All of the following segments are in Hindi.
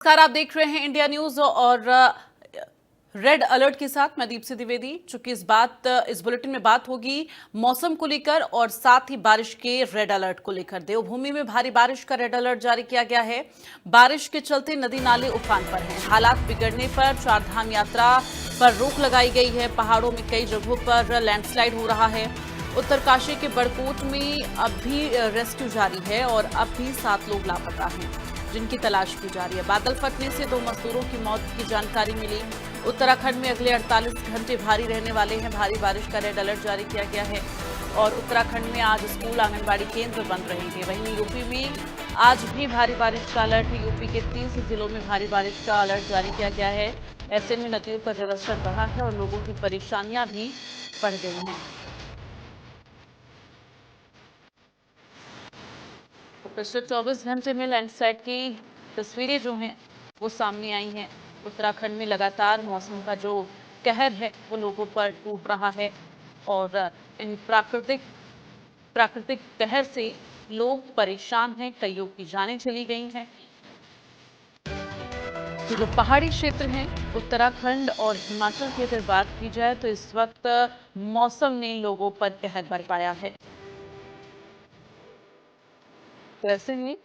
नमस्कार, आप देख रहे हैं इंडिया न्यूज और रेड अलर्ट के साथ मैं दीप्ति द्विवेदी। चूंकि इस बुलेटिन में बात होगी मौसम को लेकर और साथ ही बारिश के रेड अलर्ट को लेकर। देवभूमि में भारी बारिश का रेड अलर्ट जारी किया गया है। बारिश के चलते नदी नाले उफान पर हैं। हालात बिगड़ने पर चारधाम यात्रा पर रोक लगाई गई है। पहाड़ों में कई जगहों पर लैंडस्लाइड हो रहा है। उत्तरकाशी के बड़कोट में अब भी रेस्क्यू जारी है और अब भी 7 लोग लापता हैं, जिनकी तलाश की जा रही है। बादल फटने से 2 मजदूरों की मौत की जानकारी मिली। उत्तराखंड में अगले 48 घंटे भारी रहने वाले हैं। भारी बारिश का रेड अलर्ट जारी किया गया है और उत्तराखंड में आज स्कूल आंगनबाड़ी केंद्र बंद रहेंगे। वहीं यूपी में आज भी भारी बारिश का अलर्ट है। यूपी के 30 जिलों में भारी बारिश का अलर्ट जारी किया गया है। ऐसे में नदियों का जलस्तर बढ़ा है और लोगों की परेशानियां भी बढ़ गई हैं। तो पिछले 24 घंटे में लैंडस्लाइड की तस्वीरें जो हैं वो सामने आई हैं। उत्तराखंड में लगातार मौसम का जो कहर है वो लोगों पर टूट रहा है और इन प्राकृतिक कहर से लोग परेशान हैं। कईयों की जानें चली गई हैं। तो जो पहाड़ी क्षेत्र हैं उत्तराखंड और हिमाचल की अगर बात की जाए तो इस वक्त मौसम ने लोगों पर कहर बरपाया है। तो ऐसे में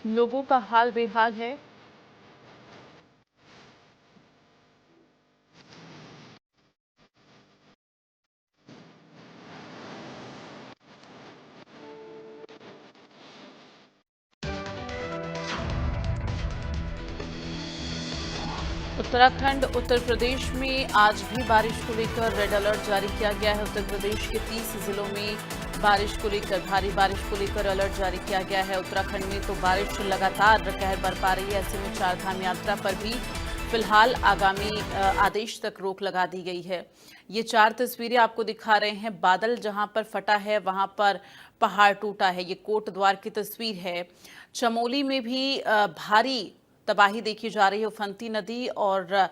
लोगों का हाल बेहाल है। उत्तराखंड उत्तर प्रदेश में आज भी बारिश को लेकर रेड अलर्ट जारी किया गया है। उत्तर प्रदेश के 30 जिलों में बारिश को लेकर भारी बारिश को लेकर अलर्ट जारी किया गया है। उत्तराखंड में तो बारिश लगातार कहर बरपा रही है। ऐसे में चारधाम यात्रा पर भी फिलहाल आगामी आदेश तक रोक लगा दी गई है। ये 4 तस्वीरें आपको दिखा रहे हैं। बादल जहां पर फटा है वहां पर पहाड़ टूटा है। ये कोटद्वार की तस्वीर है। चमोली में भी भारी तबाही देखी जा रही है। उफनती नदी और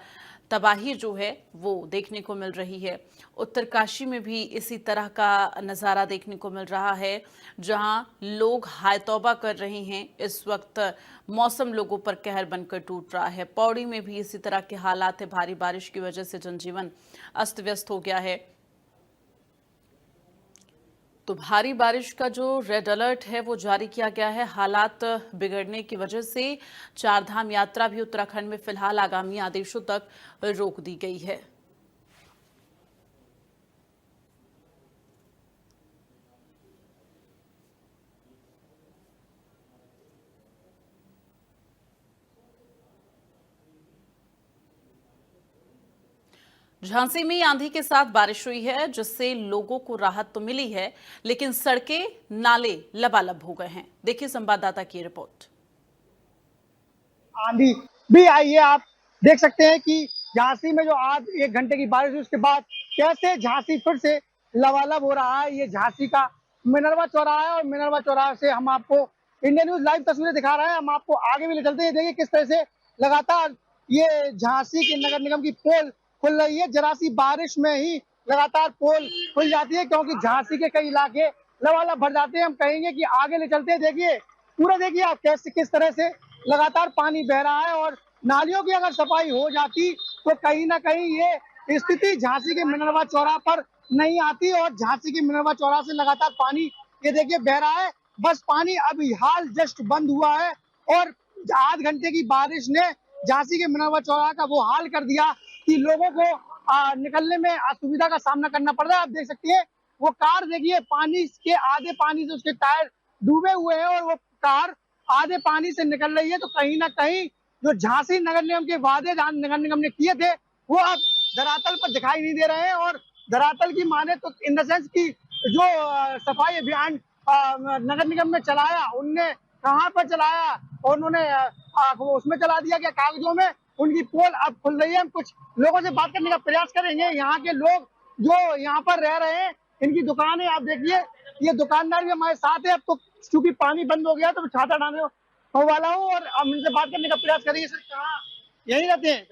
तबाही जो है वो देखने को मिल रही है। उत्तरकाशी में भी इसी तरह का नज़ारा देखने को मिल रहा है, जहां लोग हाय तौबा कर रहे हैं। इस वक्त मौसम लोगों पर कहर बनकर टूट रहा है। पौड़ी में भी इसी तरह के हालात है। भारी बारिश की वजह से जनजीवन अस्त व्यस्त हो गया है। तो भारी बारिश का जो रेड अलर्ट है वो जारी किया गया है। हालात बिगड़ने की वजह से चारधाम यात्रा भी उत्तराखंड में फिलहाल आगामी आदेशों तक रोक दी गई है। झांसी में आंधी के साथ बारिश हुई है, जिससे लोगों को राहत तो मिली है, लेकिन सड़कें नाले लबालब हो गए हैं। देखिए संवाददाता की रिपोर्ट। आंधी भी आई है। आप देख सकते हैं कि झांसी में जो आज 1 घंटे की बारिश हुई उसके बाद कैसे झांसी फिर से लबालब हो रहा है। ये झांसी का मिनरवा चौराहा है और मिनरवा चौराहे से हम आपको इंडिया न्यूज लाइव तस्वीरें दिखा रहे हैं। हम आपको आगे भी ले चलते हैं। देखिए किस तरह से लगातार ये झांसी के नगर निगम की पोल खुल रही है। जरा सी बारिश में ही लगातार पोल खुल जाती है, क्योंकि झांसी के कई इलाके लबालब भर जाते हैं। हम कहेंगे कि आगे ले चलते हैं। देखिए पूरा, देखिए आप कैसे किस तरह से लगातार पानी बह रहा है और नालियों की अगर सफाई हो जाती तो कहीं ना कहीं ये स्थिति झांसी के मिनरवा चौराहे पर नहीं आती। और झांसी के मिनरवा चौराहे से लगातार पानी ये देखिए बह रहा है। बस पानी अभी हाल जस्ट बंद हुआ है और आध घंटे की बारिश ने झांसी के मिनरवा चौराहे का वो हाल कर दिया कि लोगों को निकलने में असुविधा का सामना करना पड़ रहा है। आप देख सकते हैं वो कार, देखिए पानी के आधे पानी से उसके टायर डूबे हुए हैं और वो कार आधे पानी से निकल रही है। तो कहीं ना कहीं जो झांसी नगर निगम के वादे नगर निगम ने किए थे वो अब धरातल पर दिखाई नहीं दे रहे हैं। और धरातल की माने तो इन द सेंस की जो सफाई अभियान नगर निगम ने चलाया, उनने कहाँ पर चलाया और उन्होंने उसमें चला दिया क्या कागजों में। उनकी पोल अब खुल रही है। हम कुछ लोगों से बात करने का प्रयास करेंगे। यहाँ के लोग जो यहाँ पर रह रहे हैं, इनकी दुकानें आप देखिए, ये दुकानदार भी हमारे साथ है। अब तो क्योंकि पानी बंद हो गया तो छाता डालने वाला हूँ और हम इनसे बात करने का प्रयास करेंगे। सर कहाँ यही रहते हैं?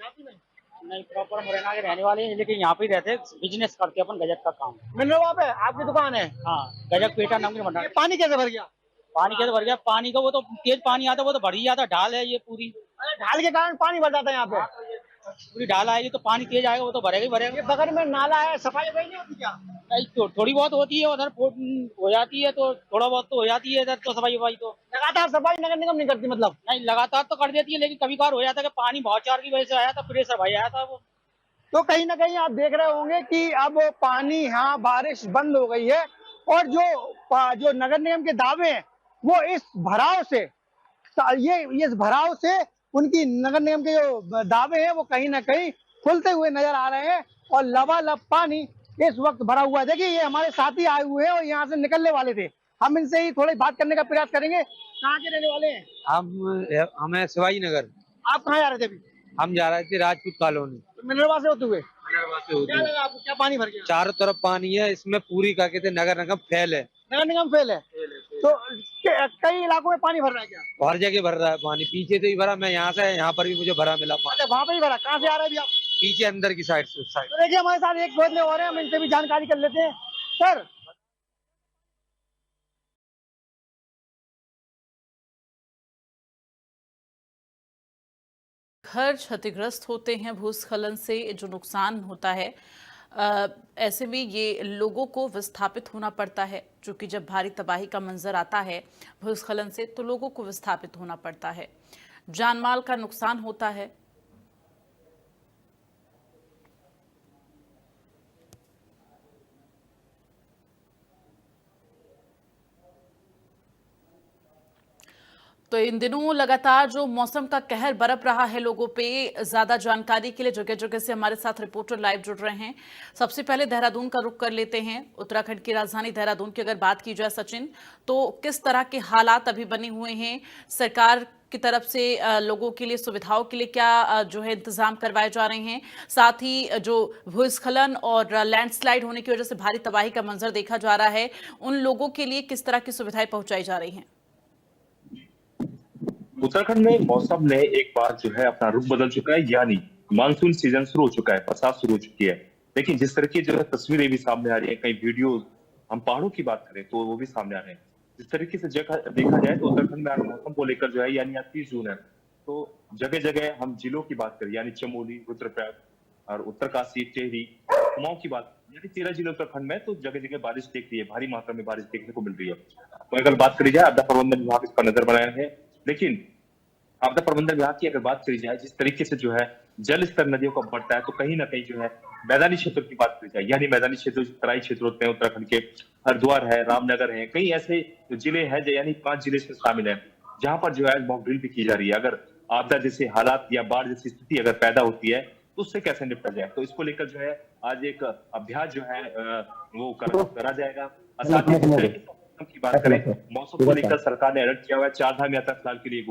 नहीं, प्रॉपर मुरैना के रहने वाले हैं, लेकिन यहाँ पे ही रहते हैं। बिजनेस करते हैं अपन, गजक का काम। मिनरवा पे आपकी दुकान है? हाँ, गजक पेटा नाम की भंडार। पानी कैसे भर गया? पानी कैसे भर गया? पानी का वो तो तेज पानी आता है, वो तो भर ही जाता, ढाल है ये पूरी। अरे ढाल के कारण पानी भर जाता है यहाँ पे। पूरी ढाल आएगी तो पानी तेज आएगा, वो तो भरेगा ही भरेगा। ये बगल में नाला है, सफाई वही नहीं होती क्या? नहीं, तो थोड़ी बहुत होती है उधर, हो जाती है तो थोड़ा बहुत तो हो जाती है इधर तो सफाई वफाई तो। लगातार सफाई नगर निगम नहीं करती मतलब? नहीं, लगातार तो कर देती है, लेकिन कभी कभार हो जाता है कि पानी भौचार की वजह से आया था, प्रेशर भाई आया था वो। तो कहीं ना कहीं आप देख रहे होंगे कि अब पानी, यहाँ बारिश बंद हो गई है और जो नगर निगम के दावे हैं वो इस भराव से, ये इस भराव से उनकी नगर निगम के जो दावे हैं वो कहीं ना कहीं खुलते हुए नजर आ रहे हैं और लबालब पानी इस वक्त भरा हुआ है। देखिए ये हमारे साथी आए हुए हैं और यहाँ से निकलने वाले थे, हम इनसे ही थोड़ी बात करने का प्रयास करेंगे। कहाँ के रहने वाले हैं? हमें शिवाजी नगर। आप कहाँ जा रहे थे अभी? हम जा रहे थे राजपूत कॉलोनी। मिनरवा से होते हुए? होते क्या लगा आपको, क्या पानी भर गया? चारों तरफ पानी है, इसमें पूरी क्या कहते हैं नगर निगम फेल है। नगर निगम फेल है तो कई इलाकों में पानी भर रहा है क्या? हर जगह भर रहा है पानी, पीछे से भी भरा, मैं यहाँ से यहाँ पर भी मुझे भरा मिला पानी। अच्छा वहाँ पे ही भरा, कहाँ से आ रहे हैं अभी आप? पीछे अंदर की साइड से, उस साइड। तो देखिए हमारे साथ एक बोलने और है, हम इनसे भी जानकारी कर लेते हैं। सर घर क्षतिग्रस्त होते हैं भूस्खलन से, जो नुकसान होता है ऐसे में ये लोगों को विस्थापित होना पड़ता है, क्योंकि जब भारी तबाही का मंजर आता है भूस्खलन से तो लोगों को विस्थापित होना पड़ता है, जान माल का नुकसान होता है। तो इन दिनों लगातार जो मौसम का कहर बरप रहा है लोगों पे, ज्यादा जानकारी के लिए जगह जगह से हमारे साथ रिपोर्टर लाइव जुड़ रहे हैं। सबसे पहले देहरादून का रुख कर लेते हैं। उत्तराखंड की राजधानी देहरादून की अगर बात की जाए सचिन, तो किस तरह के हालात अभी बने हुए हैं? सरकार की तरफ से लोगों के लिए सुविधाओं के लिए क्या जो है इंतजाम करवाए जा रहे हैं? साथ ही जो भूस्खलन और लैंडस्लाइड होने की वजह से भारी तबाही का मंजर देखा जा रहा है, उन लोगों के लिए किस तरह की सुविधाएं पहुंचाई जा रही हैं? उत्तराखंड में मौसम ने एक बार जो है अपना रुख बदल चुका है, यानी मानसून सीजन शुरू हो चुका है, बरसात शुरू हो चुकी है। लेकिन जिस तरह की जो है तस्वीरें भी सामने आ रही है, कई वीडियो, हम पहाड़ों की बात करें तो वो भी सामने आ रहे हैं। जिस तरीके से जगह देखा जाए तो उत्तराखंड में आज मौसम को लेकर जो है, यानी आज 30 जून है, तो जगह जगह हम जिलों की बात करें, यानी चमोली, रुद्रप्रयाग और उत्तरकाशी, टिहरी, कुमाऊं की बात, यानी 13 जिले उत्तराखंड में, तो जगह जगह बारिश देख रही है, भारी मात्रा में बारिश देखने को मिल रही है। तो अगर बात करी जाए, आपदा प्रबंधन विभाग इस पर नजर बनाया है, लेकिन आपदा प्रबंधन विभाग की अगर बात करी जाए, जिस तरीके से जो है जल स्तर नदियों का बढ़ता है, तो कहीं ना कहीं जो है मैदानी क्षेत्र की बात करी जाए, यानी मैदानी क्षेत्र, तराई क्षेत्र होते हैं उत्तराखंड के, हरिद्वार है, रामनगर है, कई ऐसे जिले हैं, यानी 5 जिले इसमें शामिल है, जहां पर जो है मॉक ड्रिल भी की जा रही है। अगर आपदा जैसे हालात या बाढ़ जैसी स्थिति अगर पैदा होती है तो उससे कैसे निपटा जाए, तो इसको लेकर जो है आज एक अभ्यास जो है वो करा जाएगा। साथ ही मौसम की बात करें, मौसम को लेकर सरकार ने अलर्ट किया हुआ है। 4 धाम यात्रा फिलहाल के लिए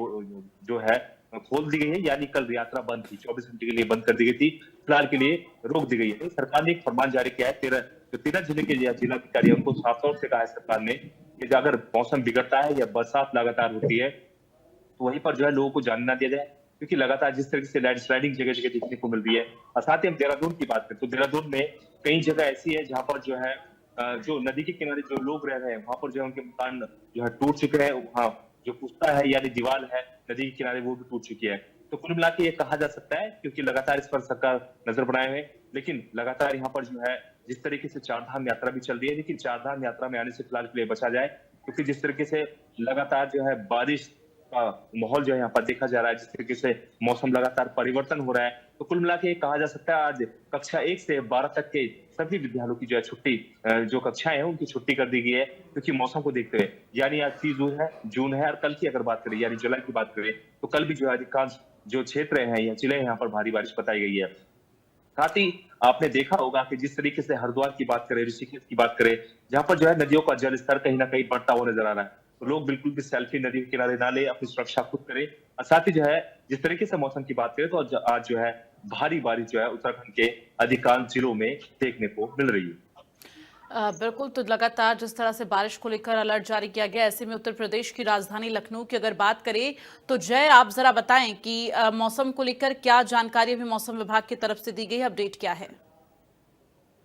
जो है खोल दी गई है, यानी कल यात्रा बंद थी, 24 घंटे के लिए बंद कर दी गई थी, फिलहाल के लिए रोक दी गई है। सरकार ने एक फरमान जारी किया है, 13 जिले के जिलाधिकारी, उनको साफ तौर से कहा है सरकार ने कि अगर मौसम बिगड़ता है या बरसात लगातार होती है तो वहीं पर जो है लोगों को जाने ना दिया जाए, क्योंकि लगातार जिस तरीके से लैंडस्लाइडिंग जगह जगह देखने को मिल रही है। और साथ ही हम देहरादून की बात करें तो देहरादून में कई जगह ऐसी है जहां पर जो है जो नदी के किनारे जो लोग रह रहे हैं, वहां पर जो है उनके मकान जो है टूट चुके हैं, वहां जो पुस्ता है यानी दीवार है नदी के किनारे वो भी टूट चुकी है। तो कुल मिला के ये कहा जा सकता है, क्योंकि लगातार इस पर सरकार नजर बनाए हुए, लेकिन लगातार यहाँ पर जो है जिस तरीके से 4 धाम यात्रा भी चल रही है, लेकिन 4 धाम यात्रा में आने से फिलहाल के लिए बचा जाए, क्योंकि जिस तरीके से लगातार जो है बारिश का माहौल जो है यहाँ पर देखा जा रहा है, जिस तरीके से मौसम लगातार परिवर्तन हो रहा है, तो कुल मिला के कहा जा सकता है आज कक्षा 1 से 12 तक के सभी विद्यालयों की जो है छुट्टी, जो कक्षाएं हैं उनकी छुट्टी कर दी गई है, क्योंकि मौसम को देखते हुए। यानी आज 30 जून है और कल की अगर बात करें यानी जुलाई की बात करें तो कल भी जो है अधिकांश जो क्षेत्र हैं या जिले हैं यहाँ पर भारी बारिश बताई गई है। साथ ही आपने देखा होगा कि जिस तरीके से हरिद्वार की बात करें, ऋषिकेश की बात करें, जहां पर जो है नदियों का जल स्तर कहीं ना कहीं बढ़ता हुआ नजर आ रहा है, तो लोग बिल्कुल भी सेल्फी नदी के किनारे ना ले, अपनी सुरक्षा खुद करें। और साथ ही जो है जिस तरीके से मौसम की बात करें तो आज जो है भारी बारिश जो है उत्तराखंड के अधिकांश जिलों में देखने को मिल रही है। बिल्कुल, तो लगातार जिस तरह से बारिश को लेकर अलर्ट जारी किया गया, ऐसे में उत्तर प्रदेश की राजधानी लखनऊ की अगर बात करें तो जय, आप जरा बताएं कि मौसम को लेकर क्या जानकारी अभी मौसम विभाग की तरफ से दी गई है, अपडेट क्या है?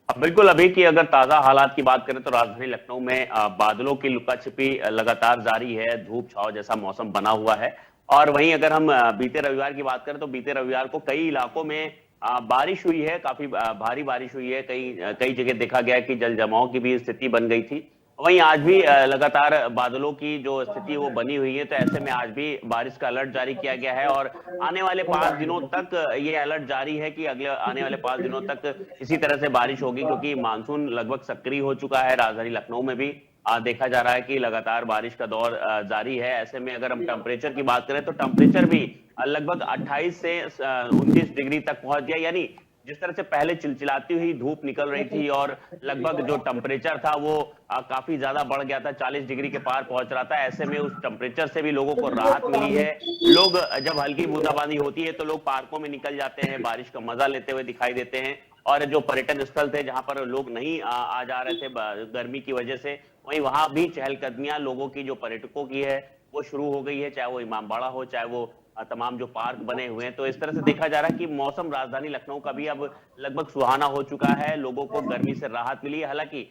बिल्कुल, अभी की अगर ताजा हालात की बात करें तो राजधानी लखनऊ में बादलों की लुका छिपी लगातार जारी है, धूप छाव जैसा मौसम बना हुआ है और वहीं अगर हम बीते रविवार की बात करें तो बीते रविवार को कई इलाकों में बारिश हुई है, काफी भारी बारिश हुई है। कई कई जगह देखा गया कि जल जमाव की भी स्थिति बन गई थी। वहीं आज भी लगातार बादलों की जो स्थिति वो बनी हुई है, तो ऐसे में आज भी बारिश का अलर्ट जारी किया गया है और आने वाले 5 दिनों तक ये अलर्ट जारी है कि अगले आने वाले 5 दिनों तक इसी तरह से बारिश होगी, क्योंकि मानसून लगभग सक्रिय हो चुका है। राजधानी लखनऊ में भी देखा जा रहा है कि लगातार बारिश का दौर जारी है। ऐसे में अगर हम टेम्परेचर की बात करें तो टेम्परेचर भी लगभग 28 से 29 डिग्री तक पहुंच गया, यानी जिस तरह से पहले चिलचिलाती हुई धूप निकल रही थी और लगभग जो टेम्परेचर था वो काफी ज्यादा बढ़ गया था, 40 डिग्री के पार पहुंच रहा था। ऐसे में उस टेम्परेचर से भी लोगों को राहत मिली है। लोग जब हल्की बूंदाबांदी होती है तो लोग पार्कों में निकल जाते हैं, बारिश का मजा लेते हुए दिखाई देते हैं। और जो पर्यटन स्थल थे जहां पर लोग नहीं आ जा रहे थे गर्मी की वजह से, वहीं वहां भी चहलकदमियां लोगों की जो पर्यटकों की है वो शुरू हो गई है, चाहे वो इमामबाड़ा हो, चाहे वो तमाम जो पार्क बने हुए हैं। तो इस तरह से देखा जा रहा है कि मौसम राजधानी लखनऊ का भी अब लगभग सुहाना हो चुका है, लोगों को गर्मी से राहत मिली है। हालांकि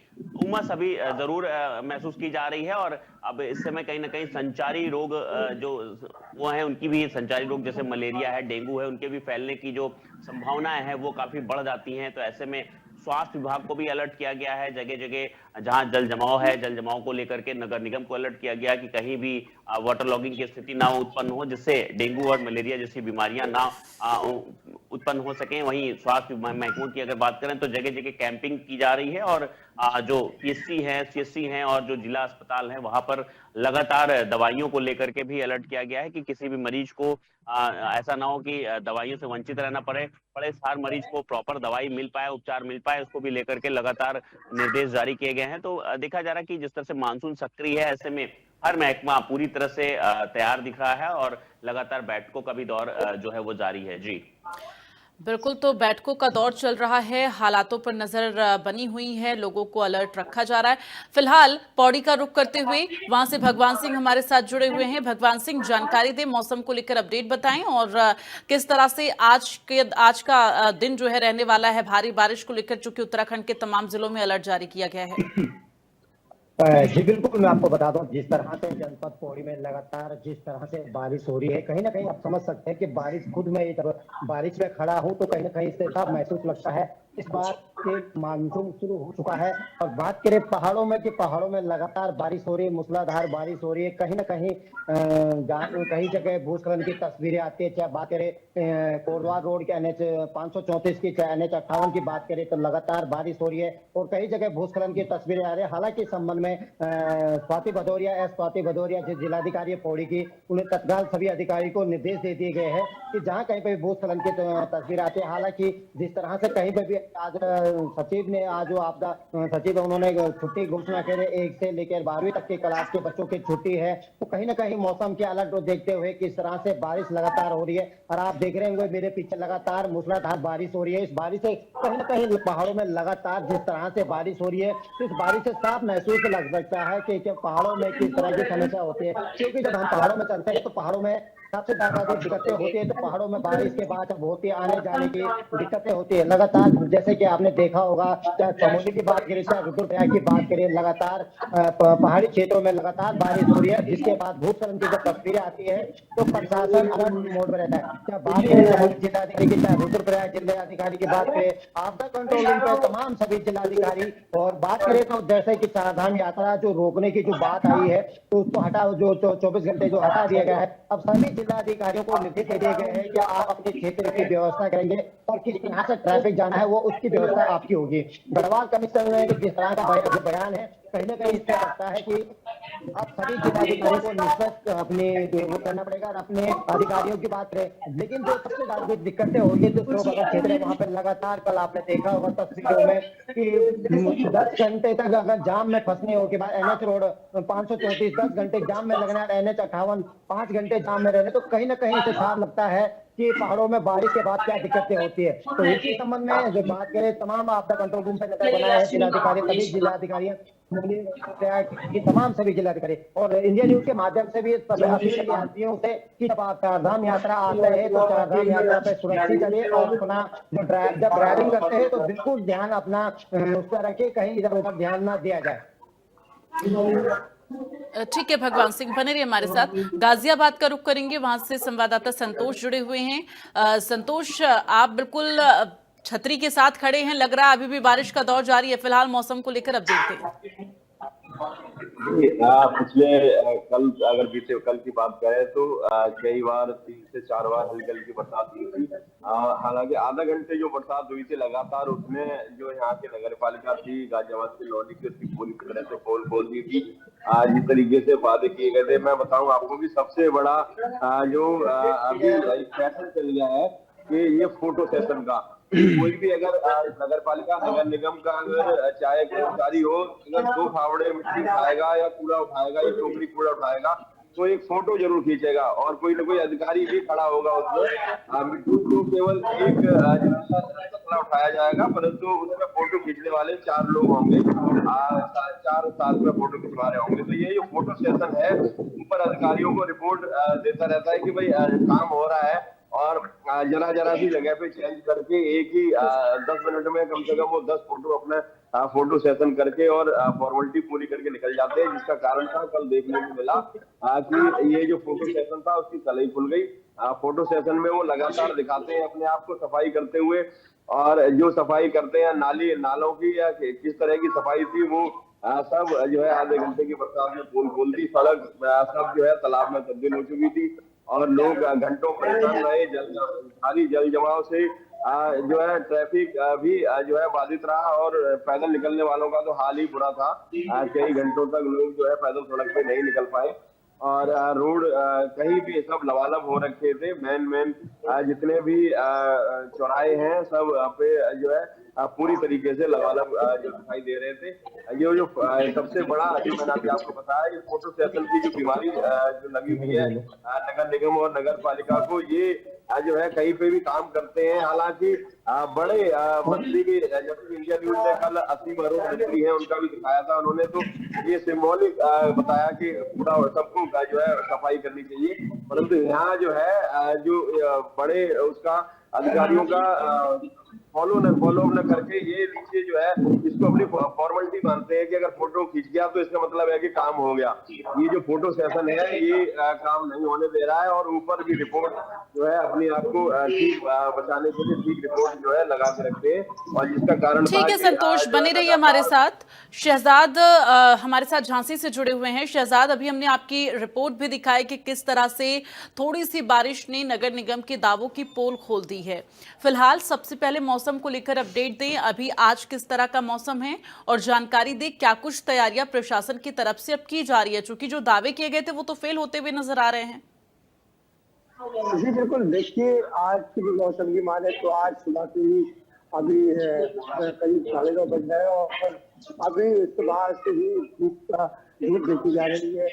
उमस अभी जरूर महसूस की जा रही है और अब इस समय कहीं ना कहीं संचारी रोग जो वो है उनकी भी, संचारी रोग जैसे मलेरिया है, डेंगू है, उनके भी फैलने की जो संभावनाएं हैं वो काफी बढ़ जाती हैं। तो ऐसे में स्वास्थ्य विभाग को भी अलर्ट किया गया है। जगह जगह जहां जल जमाव है, जल जमाव को लेकर के नगर निगम को अलर्ट किया गया कि कहीं भी वाटर लॉगिंग की स्थिति ना उत्पन्न हो, जिससे डेंगू और मलेरिया जैसी बीमारियां ना उत्पन्न हो सकें। वहीं स्वास्थ्य महकमों की अगर बात करें तो जगह जगह कैंपिंग की जा रही है और जो पीएचसी है, सीएचसी हैं और जो जिला अस्पताल है वहां पर लगातार दवाइयों को लेकर के भी अलर्ट किया गया है कि किसी भी मरीज को ऐसा ना हो कि दवाइयों से वंचित रहना पड़े। हर मरीज को प्रॉपर दवाई मिल पाए, उपचार मिल पाए, उसको भी लेकर के लगातार निर्देश जारी किए गए हैं। तो देखा जा रहा है कि जिस तरह से मानसून सक्रिय है, ऐसे में हर महकमा पूरी तरह से तैयार दिख रहा है और लगातार बैठकों का भी दौर जो है वो जारी है। जी बिल्कुल, तो बैठकों का दौर चल रहा है, हालातों पर नजर बनी हुई है, लोगों को अलर्ट रखा जा रहा है। फिलहाल पौड़ी का रुख करते हुए वहां से भगवान सिंह हमारे साथ जुड़े हुए हैं। भगवान सिंह, जानकारी दें, मौसम को लेकर अपडेट बताएं और किस तरह से आज का दिन जो है रहने वाला है भारी बारिश को लेकर, चूंकि उत्तराखंड के तमाम जिलों में अलर्ट जारी किया गया है। जी बिल्कुल, मैं आपको बता दूं, जिस तरह से जनपद पौड़ी में लगातार जिस तरह से बारिश हो रही है, कहीं ना कहीं आप समझ सकते हैं कि बारिश खुद में जब बारिश में खड़ा हूं तो कहीं ना कहीं इससे साफ महसूस लगता है इस बार के मानसून शुरू हो चुका है। और बात करें पहाड़ों में कि पहाड़ों में लगातार बारिश हो रही है, मूसलाधार बारिश हो रही है। कहीं ना कहीं कहीं जगह भूस्खलन की तस्वीरें आती है। चाहे बात करें कोटद्वार रोड के NH 534 की, चाहे NH 58 की बात करें तो लगातार बारिश हो रही है और कई जगह भूस्खलन की तस्वीरें आ रही है। हालांकि इस संबंध में स्वाति भदौरिया जो जिलाधिकारी पौड़ी की, उन्हें तत्काल सभी अधिकारी को निर्देश दे दिए गए हैं कि जहां कहीं पर भूस्खलन की तस्वीर आती है। हालांकि जिस तरह से कहीं पर भी आज सचिव ने, आज जो आपदा सचिव है, उन्होंने छुट्टी घोषणा करे, 1 से लेकर 12वीं तक के क्लास के बच्चों की छुट्टी है। तो कहीं ना कहीं मौसम के अलर्ट को देखते हुए किस तरह से बारिश लगातार हो रही है और आप देख रहे होंगे मेरे पीछे लगातार मूसलाधार बारिश हो रही है। इस बारिश से कहीं ना कहीं पहाड़ों में लगातार जिस तरह से बारिश हो रही है, इस बारिश से साफ महसूस लग सकता है कि पहाड़ों में किस तरह की समस्या होती है। क्योंकि जब हम पहाड़ों में चलते हैं तो पहाड़ों में सबसे ज्यादा जो दिक्कतें होती है, तो पहाड़ों में बारिश के बाद जब होती है, आने जाने की दिक्कतें होती है लगातार। जैसे कि आपने देखा होगा, चाहे चमोली की बात करें, चाहे रुद्रप्रयाग की बात करें, लगातार पहाड़ी क्षेत्रों में लगातार बारिश हो रही है, जिसके बाद भूस्खलन की जब तस्वीरें आती है तो प्रशासन अलर्ट मोड में रहता है। चाहे बात करें चमोली जिलाधिकारी की, चाहे रुद्रप्रयाग जिलाधिकारी की बात करें, आपदा कंट्रोल रूम पे तमाम सभी जिलाधिकारी। और बात करें तो जैसे कि चारधाम यात्रा जो रोकने की जो बात आई है तो उसको हटा, जो 24 घंटे जो हटा दिया गया है, अब सभी जिलाधिकारियों को निर्देश दे दिए गए हैं कि आप अपने क्षेत्र की व्यवस्था करेंगे और किस तरह से ट्रैफिक जाना है वो उसकी व्यवस्था आपकी होगी। गढ़वाल कमिश्नर ने जिस तरह का बयान है, कहीं ना कहीं इससे लगता है कि अब सभी जिलाधिकारियों को निष्पक्ष अपने वो करना पड़ेगा और अपने अधिकारियों की बात करें। लेकिन जो सबसे ज्यादा दिक्कतें होंगी तो क्षेत्र है, वहाँ पे लगातार कल आपने देखा होगा तस्वीरों में कि 10 घंटे तक अगर जाम में फंसने हो के बाद NH रोड 534 10 घंटे जाम में लगना, NH 58 5 घंटे जाम में रहने, तो कहीं ना कहीं इसे साफ लगता है कि पहाड़ों में बारिश के बाद क्या दिक्कतें होती है। तो इसी संबंध में जो बात करें, तमाम आपदा कंट्रोल रूम पे नजर बनाया है जिलाधिकारी, सभी जिलाधिकारी की तमाम सभी जिलाधिकारी और इंडिया न्यूज के माध्यम से भी यात्रियों से कि जब आप चारधाम यात्रा आते हैं तो चारधाम यात्रा पे सुरक्षित चलिए और अपना जब ड्राइविंग करते हैं तो बिल्कुल ध्यान अपना उस पर रखे, कहीं इधर उधर ध्यान ना दिया जाए। ठीक है भगवान सिंह, बने रहिए हमारे साथ। गाजियाबाद का रुख करेंगे, वहां से संवाददाता संतोष जुड़े हुए हैं। संतोष, आप बिल्कुल छतरी के साथ खड़े हैं, लग रहा है अभी भी बारिश का दौर जारी है। फिलहाल मौसम को लेकर अपडेट दें। पिछले कल अगर बीते कल की बात करें तो कई बार 3 से 4 बार हल्की हल्की बरसात हुई थी। हालांकि आधा घंटे जो बरसात हुई थी लगातार, उसमें जो यहाँ की नगर पालिका थी गाजियाबाद की लोनी की, उसकी पूरी तरह से पोल खोल दी थी। जिस तरीके से वादे किए गए थे, मैं बताऊं आपको कि सबसे बड़ा जो अभी फैशन चल गया है कि ये फोटो सेशन का कोई भी अगर नगर पालिका नगर निगम का अगर चाहे कर्मचारी हो, अगर 2 फावड़े मिट्टी उठाएगा या कूड़ा उठाएगा या टोकरी कूड़ा उठाएगा तो एक फोटो जरूर खींचेगा, और कोई ना कोई अधिकारी भी खड़ा होगा उसमें। मिट्टी को केवल एक टुकड़ा उठाया जाएगा, परंतु उसमें फोटो खींचने वाले 4 लोग होंगे, 4 साल में फोटो खिंचवा रहे होंगे। तो ये जो फोटो सेशन है, ऊपर अधिकारियों को रिपोर्ट देता रहता है कि भाई काम हो रहा है, और जरा जरा सी जगह पे चेंज करके एक ही 10 मिनट में कम से कम वो 10 फोटो अपने फोटो सेशन करके और फॉर्मेलिटी पूरी करके निकल जाते हैं। जिसका कारण था कल देखने को मिला कि ये जो फोटो सेशन था उसकी कलई खुल गई। फोटो सेशन में वो लगातार दिखाते हैं अपने आप को सफाई करते हुए, और जो सफाई करते हैं नालों की या किस तरह की सफाई थी वो सब जो है आधे घंटे की बरसात में पोल खोल दी। सड़क सब जो है तालाब में तब्दील हो चुकी थी, और लोग घंटों परेशान रहे। भारी जल जमाव से जो है ट्रैफिक भी जो है बाधित रहा, और पैदल निकलने वालों का तो हाल ही बुरा था। कई घंटों तक लोग जो है पैदल सड़क पे नहीं निकल पाए, और रोड कहीं भी सब लबालब हो रखे थे। मेन जितने भी चौराहे हैं सब पे जो है पूरी तरीके से लबालब जो दिखाई दे रहे थे। ये जो सबसे बड़ा जो मैंने अभी आपको बताया, ये फोटो सेशन की जो बीमारी जो लगी हुई है नगर निगम और नगर पालिका को, ये जो है कहीं पे भी काम करते हैं। हालांकि बड़े मंत्री भी, जैसे इंडिया न्यूज ने कल असीम अरोड़ मंत्री है उनका भी दिखाया था, उन्होंने तो ये सिंबॉलिक बताया कि पूरा सबको जो है सफाई करनी चाहिए, परंतु यहाँ जो है जो बड़े उसका अधिकारियों का फॉलो न करके ये नीचे जो है इसको अपनी फॉर्मेलिटी मानते हैं कि अगर फोटो खींच गया तो इसका मतलब है कि काम हो गया। ये जो फोटो सेशन है ये काम नहीं होने दे रहा है, और ऊपर भी रिपोर्ट जो है अपने आप को ठीक बचाने के लिए ठीक रिपोर्ट जो है लगा के रखते हैं, और जिसका कारण ठीक है संतोष, बने रहिए हमारे साथ। शहजाद हमारे साथ झांसी से जुड़े हुए हैं। शहजाद, अभी हमने आपकी रिपोर्ट भी दिखाई कि किस तरह से थोड़ी सी बारिश ने नगर निगम के दावों की पोल खोल दी है। फिलहाल सबसे पहले मौसम को लेकर अपडेट दें, अभी आज किस तरह का मौसम है, और जानकारी दें क्या कुछ तैयारियां प्रशासन की तरफ से अब की जा रही है, क्योंकि जो दावे किए गए थे वो तो फेल होते हुए नजर आ रहे हैं। जी बिल्कुल, देखिए आज की भी मौसम की माने तो आज सुबह से ही अभी करीब 9:30 बज गए, और अभी सुबह से ही धूप देखी जा रही है,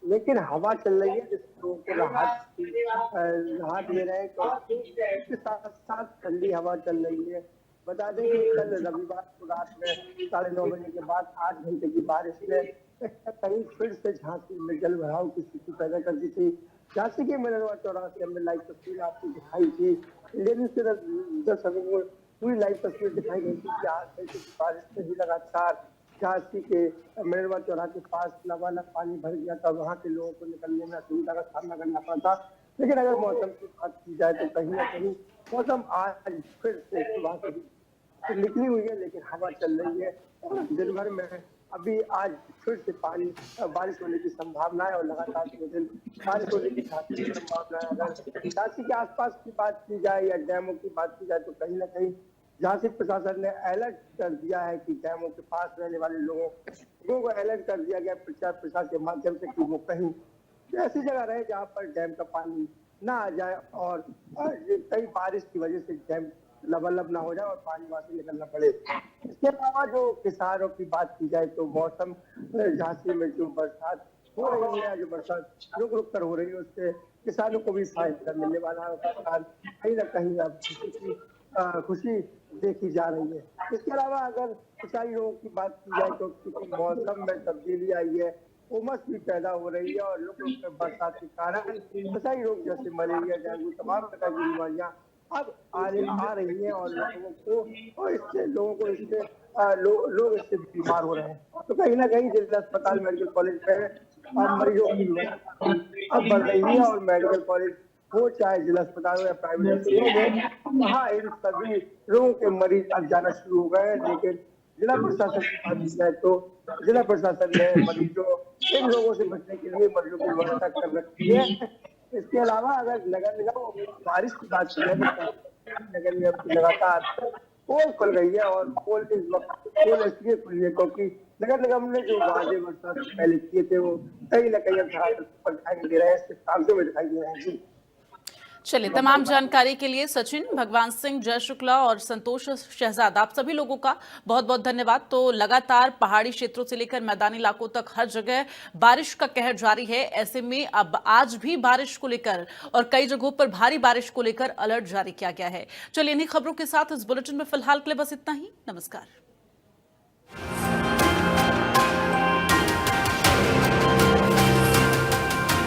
लेकिन हवा चल रही है जिससे लोगों को राहत ले रहे हैं। तो इसके साथ साथ ठंडी हवा चल रही है। बता दें कि कल रविवार को रात में 9:30 बजे के बाद 8 घंटे की बारिश ने कहीं फिर से झांसी में जल भराव की स्थिति पैदा कर दी थी। झांसी के मिनरवा चौराहे से हमने लाइव तस्वीर आपको दिखाई थी। इंडिया न्यूज के 10 को पूरी लाइव तस्वीर दिखाई गई थी कि 8 घंटे की बारिश से ही लगातार झांसी के मिनरवा चौराहे के पास लबालब पानी भर गया था। वहां के लोगों को निकलने में असुविधा का सामना करना पड़ा था। लेकिन अगर मौसम की बात की जाए तो कहीं ना कहीं मौसम आज फिर से सुबह से निकली हुई है, लेकिन हवा चल रही है, और दिन भर में अभी आज फिर से बारिश होने की संभावना है, और लगातार 2 दिन बारिश होने की संभावना है। अगर झांसी के आसपास की बात की जाए या डैमों की बात की जाए तो कहीं ना कहीं झांसी प्रशासन ने अलर्ट कर दिया है कि डैमों के पास रहने वाले लोगों को अलर्ट कर दिया गया प्रचार प्रसार के माध्यम से कि वो कहीं ऐसी जगह रहे जहाँ पर डैम का पानी ना आ जाए, और कई बारिश की वजह से डैम लबालब ना हो जाए और पानी वहां से निकलना पड़े। इसके अलावा जो किसानों की बात की जाए तो मौसम झांसी में जो बरसात हो रही है, जो बरसात रुक रुक कर हो रही है, उससे किसानों को भी फायदा मिलने वाला है। किसान कहीं ना कहीं अब खुशी देखी जा रही है। इसके अलावा अगर सिंचाई रोग की बात की जाए तो क्योंकि मौसम में तब्दीली आई है, उमस भी पैदा हो रही है, और रुक रुक कर बरसात के कारण सिंचाई रोग जैसे मलेरिया, डेंगू, तमाम प्रकार की बीमारियां अब आ रही है और लोगों को इससे लोग इससे बीमार हो रहे हैं। तो कहीं ना कहीं जिला अस्पताल मेडिकल कॉलेज में मरीजों की अब बढ़ रही है और मेडिकल कॉलेज हो चाहे जिला अस्पताल हो या प्राइवेट हो, वहाँ इन सभी लोगों के मरीज अब जाना शुरू हो गए हैं। लेकिन जिला प्रशासन की बात की जाए तो जिला प्रशासन ने मरीजों इन लोगों से बचने के लिए मरीजों की व्यवस्था कर रखी है। इसके अलावा अगर नगर निगम बारिश की बात करें तो नगर निगम की लगातार पोल खुल गई है और पोल इस वक्त पोल इसलिए खुली है क्योंकि नगर निगम ने जो वादे बरसात पहले किए थे वो कहीं ना कहीं अब दिखाई नहीं दे रहे हैं, सिर्फ कागजों में दिखाई दे रहे हैं। जी चलिए, तमाम जानकारी के लिए सचिन, भगवान सिंह, जय शुक्ला और संतोष शहजाद, आप सभी लोगों का बहुत बहुत धन्यवाद। तो लगातार पहाड़ी क्षेत्रों से लेकर मैदानी इलाकों तक हर जगह बारिश का कहर जारी है। ऐसे में अब आज भी बारिश को लेकर और कई जगहों पर भारी बारिश को लेकर अलर्ट जारी किया गया है। चलिए, इन्हीं खबरों के साथ इस बुलेटिन में फिलहाल के लिए बस इतना ही। नमस्कार।